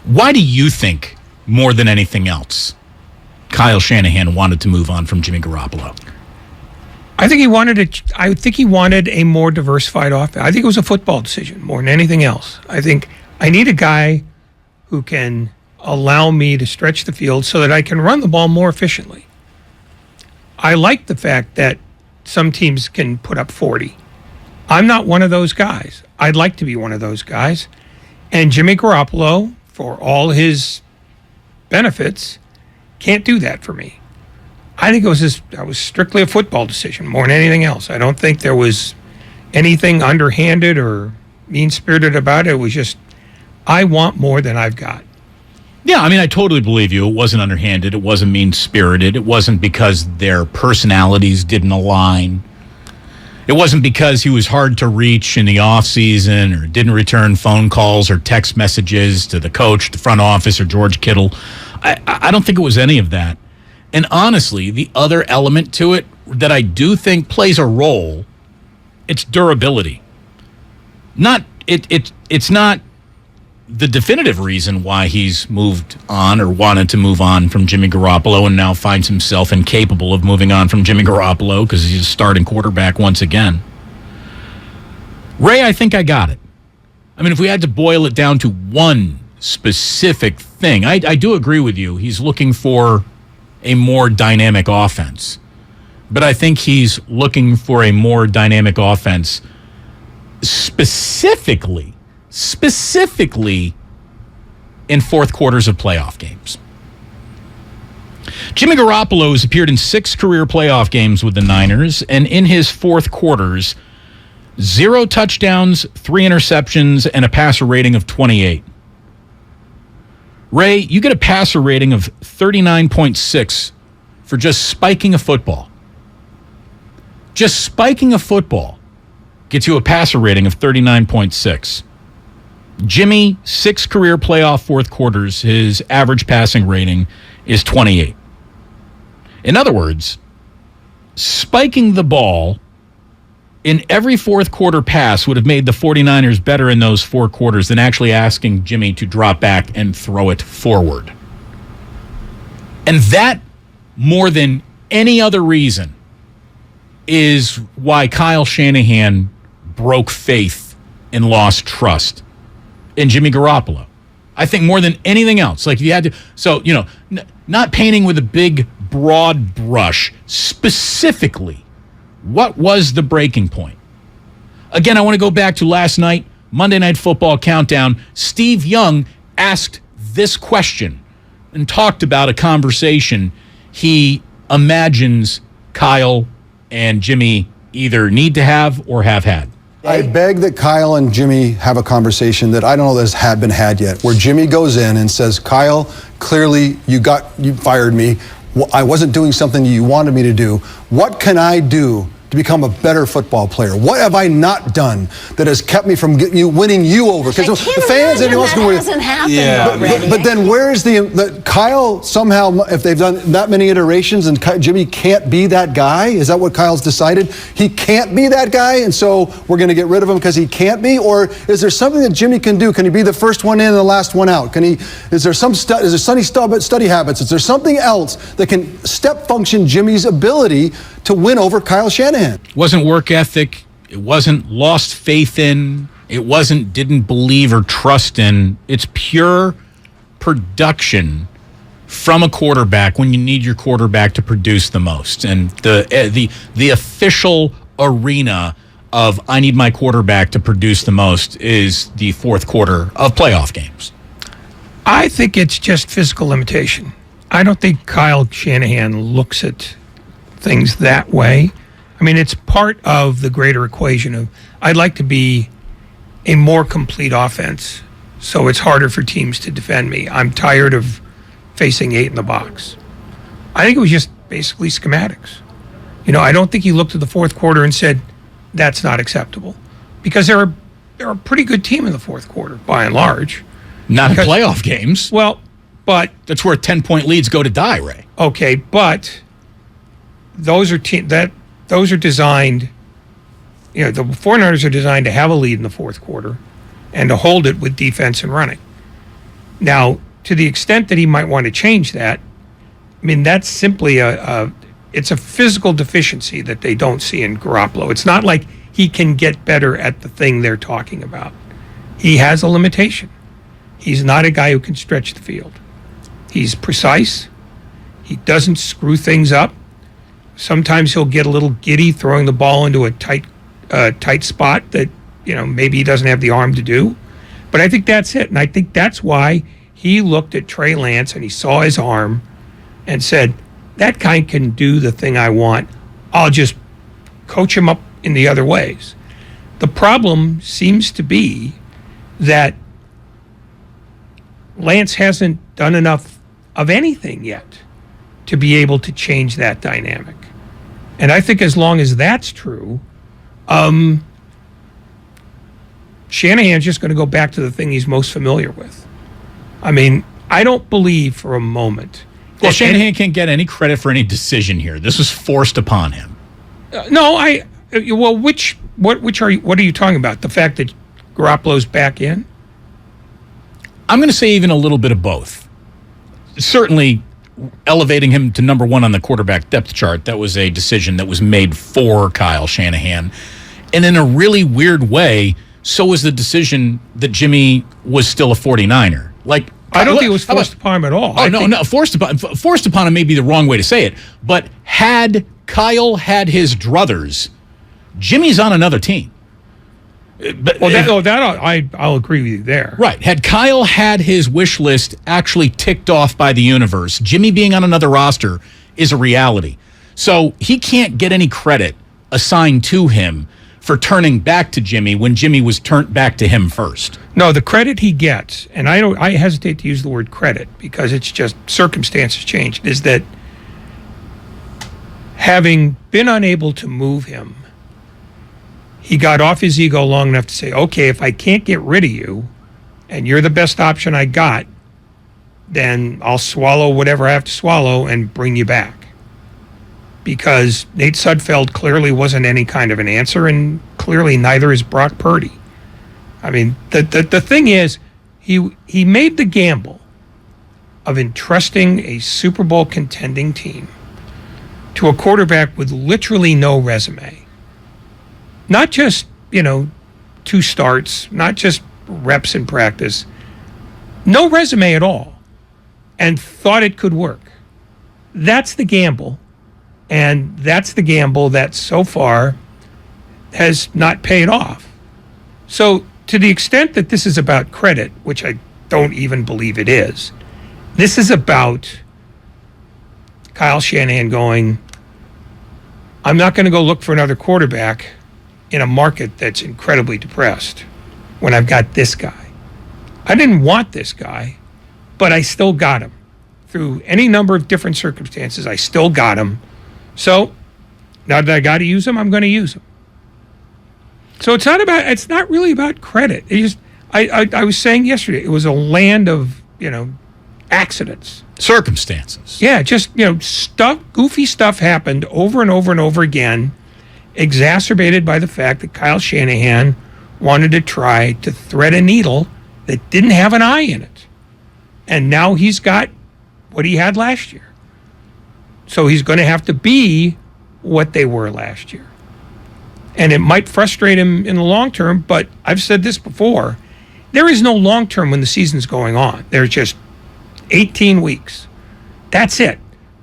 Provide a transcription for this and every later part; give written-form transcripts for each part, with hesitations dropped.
Why do you think, more than anything else, Kyle Shanahan wanted to move on from Jimmy Garoppolo? I think he wanted a more diversified offense. I think it was a football decision more than anything else. I think I need a guy who can allow me to stretch the field so that I can run the ball more efficiently. I like the fact that some teams can put up 40. I'm not one of those guys. I'd like to be one of those guys. And Jimmy Garoppolo, for all his benefits, can't do that for me. I think that was strictly a football decision more than anything else. I don't think there was anything underhanded or mean-spirited about it. It was just, I want more than I've got. Yeah, I mean, I totally believe you. It wasn't underhanded. It wasn't mean-spirited. It wasn't because their personalities didn't align. It wasn't because he was hard to reach in the offseason or didn't return phone calls or text messages to the coach, the front office, or George Kittle. I don't think it was any of that. And honestly, the other element to it that I do think plays a role, it's durability. It's not the definitive reason why he's moved on or wanted to move on from Jimmy Garoppolo and now finds himself incapable of moving on from Jimmy Garoppolo because he's a starting quarterback once again. Ray, I think I got it. I mean, if we had to boil it down to one specific thing, I do agree with you. He's looking for a more dynamic offense. But I think he's looking for a more dynamic offense specifically in fourth quarters of playoff games. Jimmy Garoppolo has appeared in 6 career playoff games with the Niners, and in his fourth quarters, 0 touchdowns, 3 interceptions, and a passer rating of 28. Ray, you get a passer rating of 39.6 for just spiking a football. Just spiking a football gets you a passer rating of 39.6. Jimmy, 6 career playoff fourth quarters, his average passing rating is 28. In other words, spiking the ball in every fourth quarter pass would have made the 49ers better in those 4 quarters than actually asking Jimmy to drop back and throw it forward. And that, more than any other reason, is why Kyle Shanahan broke faith and lost trust in Jimmy Garoppolo. I think more than anything else. Like if you had to, so, not painting with a big, broad brush, specifically, what was the breaking point? Again, I want to go back to last night, Monday Night Football Countdown. Steve Young asked this question and talked about a conversation he imagines Kyle and Jimmy either need to have or have had. I beg that Kyle and Jimmy have a conversation that I don't know that has been had yet, where Jimmy goes in and says, Kyle, clearly you fired me. I wasn't doing something you wanted me to do. What can I do to become a better football player? What have I not done that has kept me from winning you over? Because the fans and else hasn't happened already. But then where's the Kyle somehow, if they've done that many iterations and Jimmy can't be that guy? Is that what Kyle's decided? He can't be that guy, and so we're going to get rid of him because he can't be? Or is there something that Jimmy can do? Can he be the first one in and the last one out? Is there study habits? Is there something else that can step function Jimmy's ability to win over Kyle Shanahan? It wasn't work ethic. It wasn't lost faith in. It wasn't didn't believe or trust in. It's pure production from a quarterback when you need your quarterback to produce the most. And the official arena of I need my quarterback to produce the most is the fourth quarter of playoff games. I think it's just physical limitation. I don't think Kyle Shanahan looks at things that way. I mean, it's part of the greater equation of I'd like to be a more complete offense, so it's harder for teams to defend me. I'm tired of facing 8 in the box. I think it was just basically schematics. I don't think he looked at the fourth quarter and said, that's not acceptable. Because they're a pretty good team in the fourth quarter, by and large. Not in playoff games. Well, but that's where 10-point leads go to die, Ray. Okay, but those are designed, the 49ers are designed to have a lead in the fourth quarter and to hold it with defense and running. Now, to the extent that he might want to change that, I mean, that's simply it's a physical deficiency that they don't see in Garoppolo. It's not like he can get better at the thing they're talking about. He has a limitation. He's not a guy who can stretch the field. He's precise. He doesn't screw things up. Sometimes he'll get a little giddy throwing the ball into a tight spot that, maybe he doesn't have the arm to do. But I think that's it. And I think that's why he looked at Trey Lance and he saw his arm and said, that guy can do the thing I want. I'll just coach him up in the other ways. The problem seems to be that Lance hasn't done enough of anything yet to be able to change that dynamic. And I think as long as that's true, Shanahan's just going to go back to the thing he's most familiar with. I mean, I don't believe for a moment. Well, Shanahan can't get any credit for any decision here. This was forced upon him. Which are you talking about? The fact that Garoppolo's back in? I'm going to say even a little bit of both. Certainly elevating him to number one on the quarterback depth chart, that was a decision that was made for Kyle Shanahan. And in a really weird way, so was the decision that Jimmy was still a 49er. I don't think it was forced upon him at all. No. Forced upon him may be the wrong way to say it. But had Kyle had his druthers, Jimmy's on another team. I'll agree with you there. Right. Had Kyle had his wish list actually ticked off by the universe, Jimmy being on another roster is a reality. So he can't get any credit assigned to him for turning back to Jimmy when Jimmy was turned back to him first. No, the credit he gets, and I hesitate to use the word credit because it's just circumstances changed, is that having been unable to move him, he got off his ego long enough to say, okay, if I can't get rid of you and you're the best option I got, then I'll swallow whatever I have to swallow and bring you back. Because Nate Sudfeld clearly wasn't any kind of an answer, and clearly neither is Brock Purdy. I mean, the thing is, he made the gamble of entrusting a Super Bowl contending team to a quarterback with literally no resume. Not just, 2 starts, not just reps in practice, no resume at all, and thought it could work. That's the gamble. And that's the gamble that so far has not paid off. So to the extent that this is about credit, which I don't even believe it is, this is about Kyle Shanahan going, I'm not going to go look for another quarterback in a market that's incredibly depressed when I've got this guy. I didn't want this guy, but I still got him. Through any number of different circumstances, I still got him. So now that I got to use him, I'm going to use him. So it's not really about credit. I was saying yesterday, it was a land of, accidents. Circumstances. Yeah, just, goofy stuff happened over and over and over again, exacerbated by the fact that Kyle Shanahan wanted to try to thread a needle that didn't have an eye in it. And now he's got what he had last year. So he's going to have to be what they were last year. And it might frustrate him in the long term, but I've said this before. There is no long term when the season's going on. There's just 18 weeks. That's it.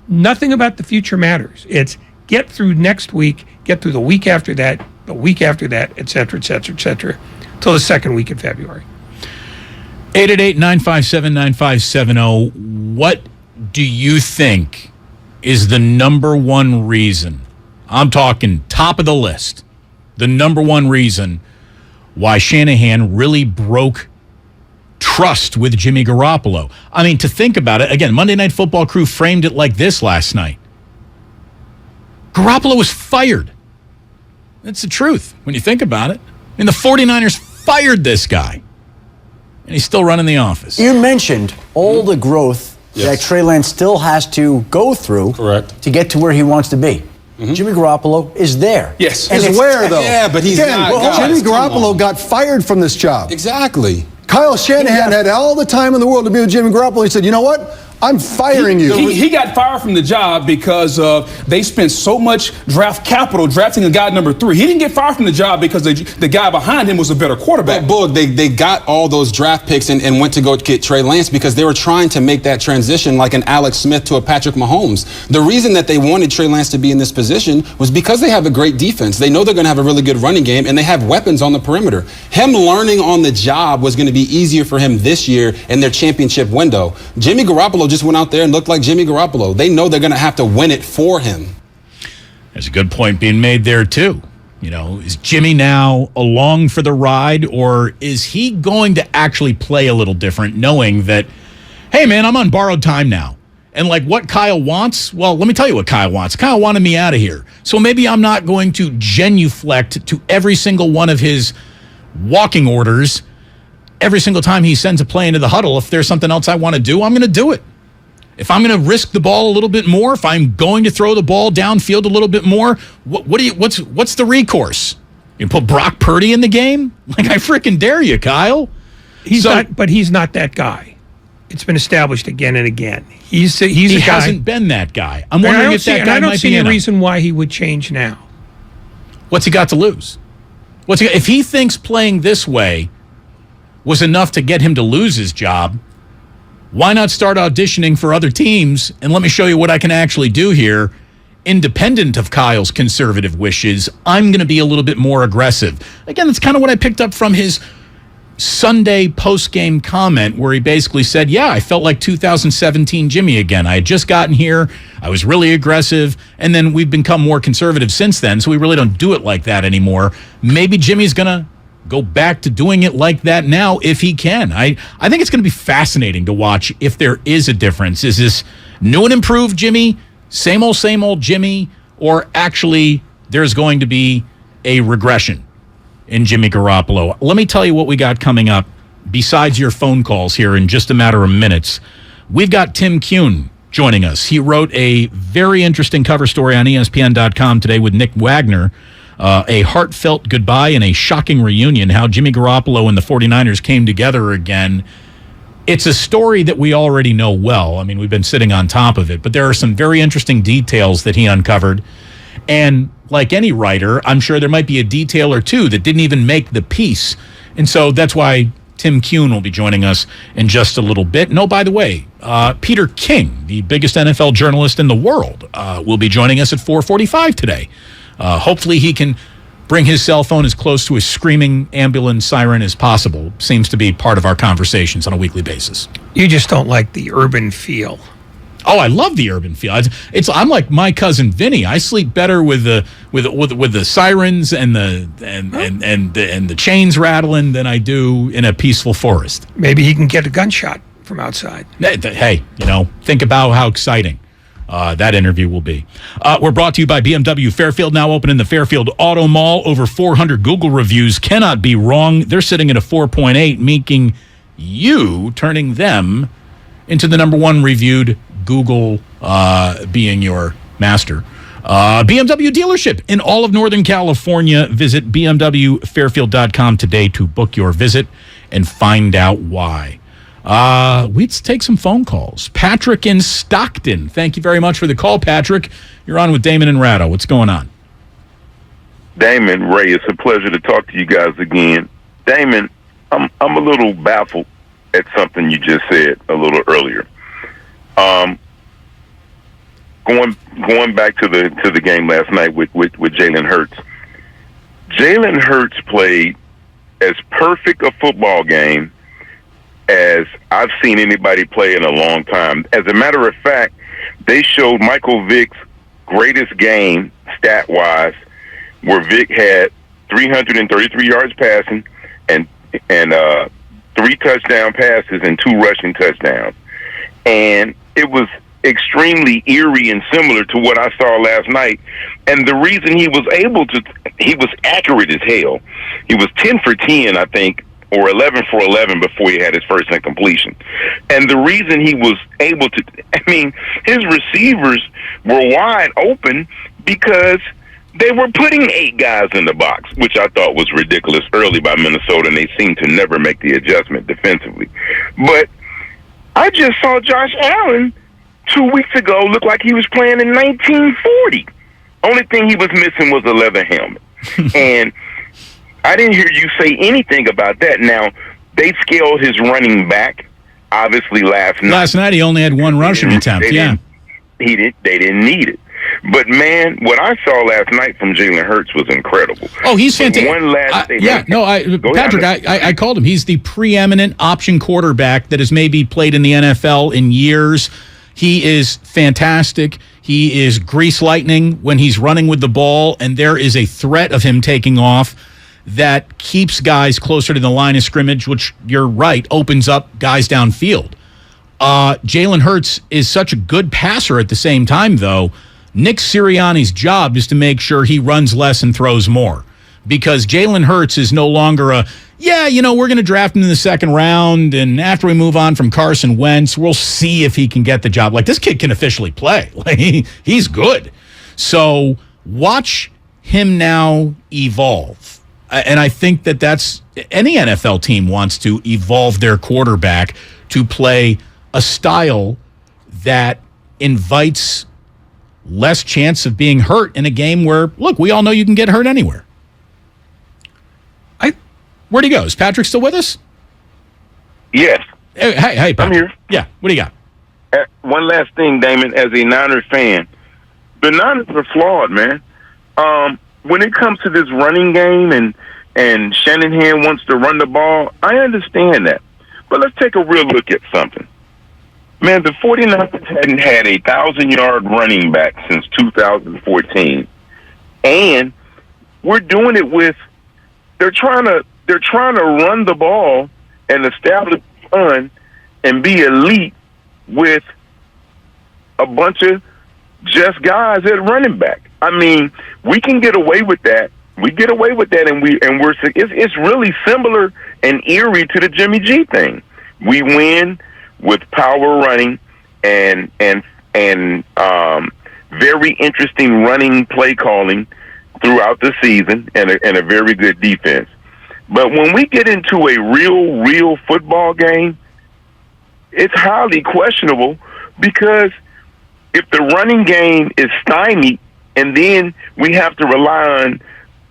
Nothing about the future matters. It's get through next week, get through the week after that, et cetera, till the second week in February. 888-957-9570. What do you think is the number one reason, I'm talking top of the list, the number one reason why Shanahan really broke trust with Jimmy Garoppolo? I mean, to think about it, again, Monday Night Football crew framed it like this last night. Garoppolo was fired. That's the truth when you think about it. I mean, the 49ers fired this guy, and he's still running the office. You mentioned all the growth that Trey Lance still has to go through to get to where he wants to be. Jimmy Garoppolo is there. Yes. And is where, though? Yeah, but he's not. Jimmy Garoppolo got fired from this job. Exactly. Kyle Shanahan had all the time in the world to be with Jimmy Garoppolo. He said, you know what? I'm firing you. He got fired from the job because they spent so much draft capital drafting a guy number 3. He didn't get fired from the job because the guy behind him was a better quarterback. But they got all those draft picks and went to go get Trey Lance because they were trying to make that transition like an Alex Smith to a Patrick Mahomes. The reason that they wanted Trey Lance to be in this position was because they have a great defense. They know they're going to have a really good running game, and they have weapons on the perimeter. Him learning on the job was going to be easier for him this year in their championship window. Jimmy Garoppolo just went out there and looked like Jimmy Garoppolo. They know they're going to have to win it for him. There's a good point being made there, too. You know, is Jimmy now along for the ride, or is he going to actually play a little different, knowing that, hey, man, I'm on borrowed time now? And like what Kyle wants, well, let me tell you what Kyle wants. Kyle wanted me out of here. So maybe I'm not going to genuflect to every single one of his walking orders every single time he sends a play into the huddle. If there's something else I want to do, I'm going to do it. If I'm going to risk the ball a little bit more, if I'm going to throw the ball downfield a little bit more, what's the recourse? You put Brock Purdy in the game? Like, I freaking dare you, Kyle. He's not that guy. It's been established again and again. He hasn't been that guy. I'm wondering if that guy might be in him. I don't see any reason why he would change now. What's he got to lose? If he thinks playing this way was enough to get him to lose his job, why not start auditioning for other teams and let me show you what I can actually do here? Independent of Kyle's conservative wishes, I'm going to be a little bit more aggressive. Again, that's kind of what I picked up from his Sunday post-game comment where he basically said, yeah, I felt like 2017 Jimmy again. I had just gotten here. I was really aggressive. And then we've become more conservative since then, so we really don't do it like that anymore. Maybe Jimmy's going to go back to doing it like that now if he can. I think it's going to be fascinating to watch if there is a difference. Is this new and improved Jimmy, same old Jimmy, or actually there's going to be a regression in Jimmy Garoppolo? Let me tell you what we got coming up besides your phone calls here in just a matter of minutes. We've got Tim Kuhn joining us. He wrote a very interesting cover story on ESPN.com today with Nick Wagner. A heartfelt goodbye and a shocking reunion, how Jimmy Garoppolo and the 49ers came together again. It's a story that we already know well. I mean, we've been sitting on top of it, but there are some very interesting details that he uncovered. And like any writer, I'm sure there might be a detail or two that didn't even make the piece. And so that's why Tim Kuhn will be joining us in just a little bit. No, by the way, Peter King, the biggest NFL journalist in the world, will be joining us at 4:45 today. Hopefully he can bring his cell phone as close to a screaming ambulance siren as possible. Seems to be part of our conversations on a weekly basis. You just don't like the urban feel. Oh, I love the urban feel. I'm like my cousin Vinny. I sleep better with the sirens and the chains rattling than I do in a peaceful forest. Maybe he can get a gunshot from outside. Hey, think about how exciting that interview will be. We're brought to you by BMW Fairfield, now open in the Fairfield Auto Mall. Over 400 Google reviews, cannot be wrong. They're sitting at a 4.8, making you turning them into the number one reviewed Google being your master. BMW dealership in all of Northern California. Visit bmwfairfield.com today to book your visit and find out why. Let's take some phone calls. Patrick in Stockton. Thank you very much for the call, Patrick. You're on with Damon and Ratto. What's going on? Damon, Ray, it's a pleasure to talk to you guys again. Damon, I'm a little baffled at something you just said a little earlier. Going back to the game last night with Jalen Hurts. Jalen Hurts played as perfect a football game as I've seen anybody play in a long time. As a matter of fact, they showed Michael Vick's greatest game stat-wise, where Vick had 333 yards passing and 3 touchdown passes and 2 rushing touchdowns. And it was extremely eerie and similar to what I saw last night. And the reason he was accurate as hell. He was 10 for 10, I think, or 11 for 11 before he had his first incompletion. And the reason he was able to, his receivers were wide open because They were putting 8 guys in the box, which I thought was ridiculous early by Minnesota, and they seemed to never make the adjustment defensively. But I just saw Josh Allen 2 weeks ago look like he was playing in 1940. Only thing he was missing was a leather helmet. And I didn't hear you say anything about that. Now, they scaled his running back, obviously, last night. Last night he only had 1 rushing attempt, yeah. They didn't need it. But, man, what I saw last night from Jalen Hurts was incredible. Oh, he's fantastic. One last thing. Patrick, I called him. He's the preeminent option quarterback that has maybe played in the NFL in years. He is fantastic. He is grease lightning when he's running with the ball, and there is a threat of him taking off that keeps guys closer to the line of scrimmage, which, you're right, opens up guys downfield. Jalen Hurts is such a good passer at the same time, though. Nick Sirianni's job is to make sure he runs less and throws more, because Jalen Hurts is no longer we're going to draft him in the second round, and after we move on from Carson Wentz, we'll see if he can get the job. Like, this kid can officially play. Like, he's good. So watch him now evolve. And I think that's any NFL team wants to evolve their quarterback to play a style that invites less chance of being hurt in a game where, look, we all know you can get hurt anywhere. Where'd he go? Is Patrick still with us? Yes. Hey, Patrick. I'm here. Yeah, what do you got? One last thing, Damon, as a Niners fan. The Niners are flawed, man. When it comes to this running game and Shanahan wants to run the ball, I understand that. But let's take a real look at something. Man, the 49ers hadn't had a 1,000-yard running back since 2014. And we're doing it with they're trying to run the ball and establish fun and be elite with a bunch of just guys at running back. I mean, we can get away with that. We get away with that, and it's really similar and eerie to the Jimmy G thing. We win with power running and very interesting running play calling throughout the season and a very good defense. But when we get into a real football game, it's highly questionable, because if the running game is stymied and then we have to rely on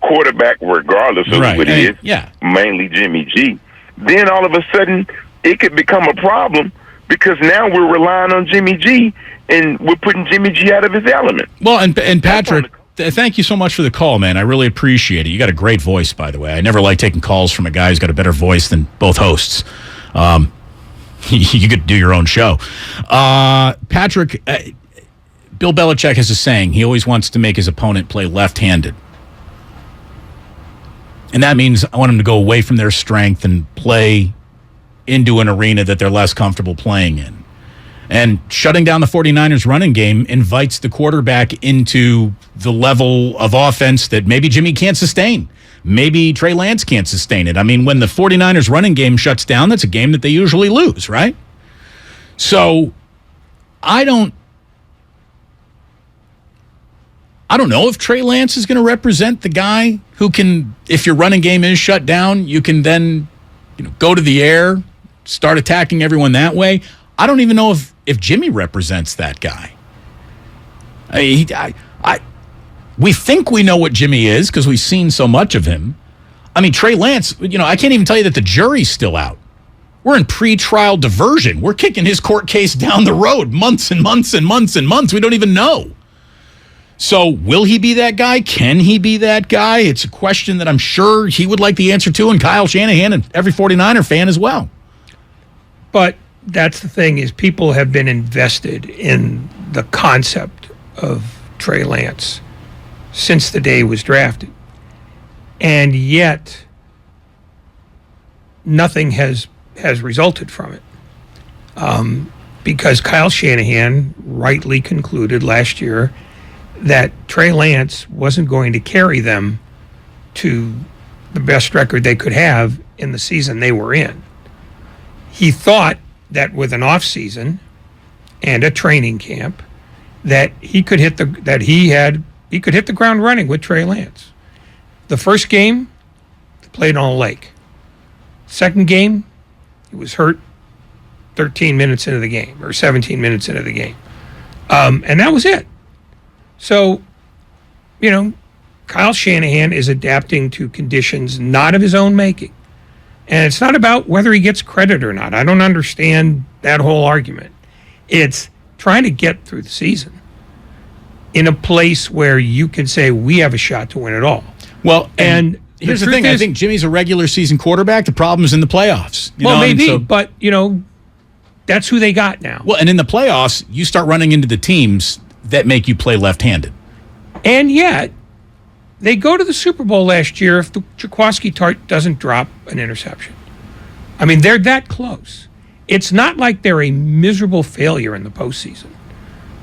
quarterback regardless of who it is, mainly Jimmy G, then all of a sudden it could become a problem, because now we're relying on Jimmy G and we're putting Jimmy G out of his element. Well, and Patrick, thank you so much for the call, man. I really appreciate it. You got a great voice, by the way. I never like taking calls from a guy who's got a better voice than both hosts. You could do your own show. Patrick, Bill Belichick has a saying. He always wants to make his opponent play left-handed. And that means I want him to go away from their strength and play into an arena that they're less comfortable playing in. And shutting down the 49ers running game invites the quarterback into the level of offense that maybe Jimmy can't sustain. Maybe Trey Lance can't sustain it. I mean, when the 49ers running game shuts down, that's a game that they usually lose, right? So I don't know if Trey Lance is going to represent the guy who can, if your running game is shut down, you can then go to the air, start attacking everyone that way. I don't even know if Jimmy represents that guy. We think we know what Jimmy is because we've seen so much of him. I mean, Trey Lance, I can't even tell you that the jury's still out. We're in pre-trial diversion. We're kicking his court case down the road months and months and months and months. We don't even know. So will he be that guy? Can he be that guy? It's a question that I'm sure he would like the answer to, and Kyle Shanahan and every 49er fan as well. But that's the thing, is people have been invested in the concept of Trey Lance since the day he was drafted. And yet nothing has resulted from it. Because Kyle Shanahan rightly concluded last year that Trey Lance wasn't going to carry them to the best record they could have in the season they were in. He thought that with an off season and a training camp, that he could he he could hit the ground running with Trey Lance. The first game, they played on a lake. Second game, he was hurt 13 minutes into the game or 17 minutes into the game. And that was it. So, Kyle Shanahan is adapting to conditions not of his own making. And it's not about whether he gets credit or not. I don't understand that whole argument. It's trying to get through the season in a place where you can say we have a shot to win it all. Well, and here's the thing. I think Jimmy's a regular season quarterback. The problem is in the playoffs. Maybe, but, that's who they got now. Well, and in the playoffs, you start running into the teams that make you play left-handed. And yet, they go to the Super Bowl last year if the Jaworski Tart doesn't drop an interception. I mean, they're that close. It's not like they're a miserable failure in the postseason.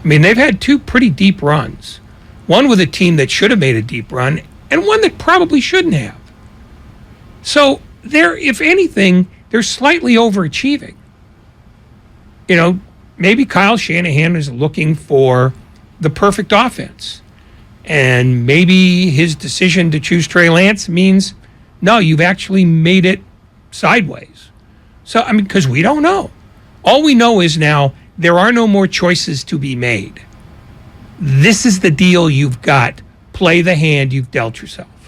I mean, they've had two pretty deep runs. One with a team that should have made a deep run, and one that probably shouldn't have. So, if anything, they're slightly overachieving. Maybe Kyle Shanahan is looking for the perfect offense. And maybe his decision to choose Trey Lance means, no, you've actually made it sideways. So, because we don't know. All we know is now there are no more choices to be made. This is the deal you've got. Play the hand you've dealt yourself.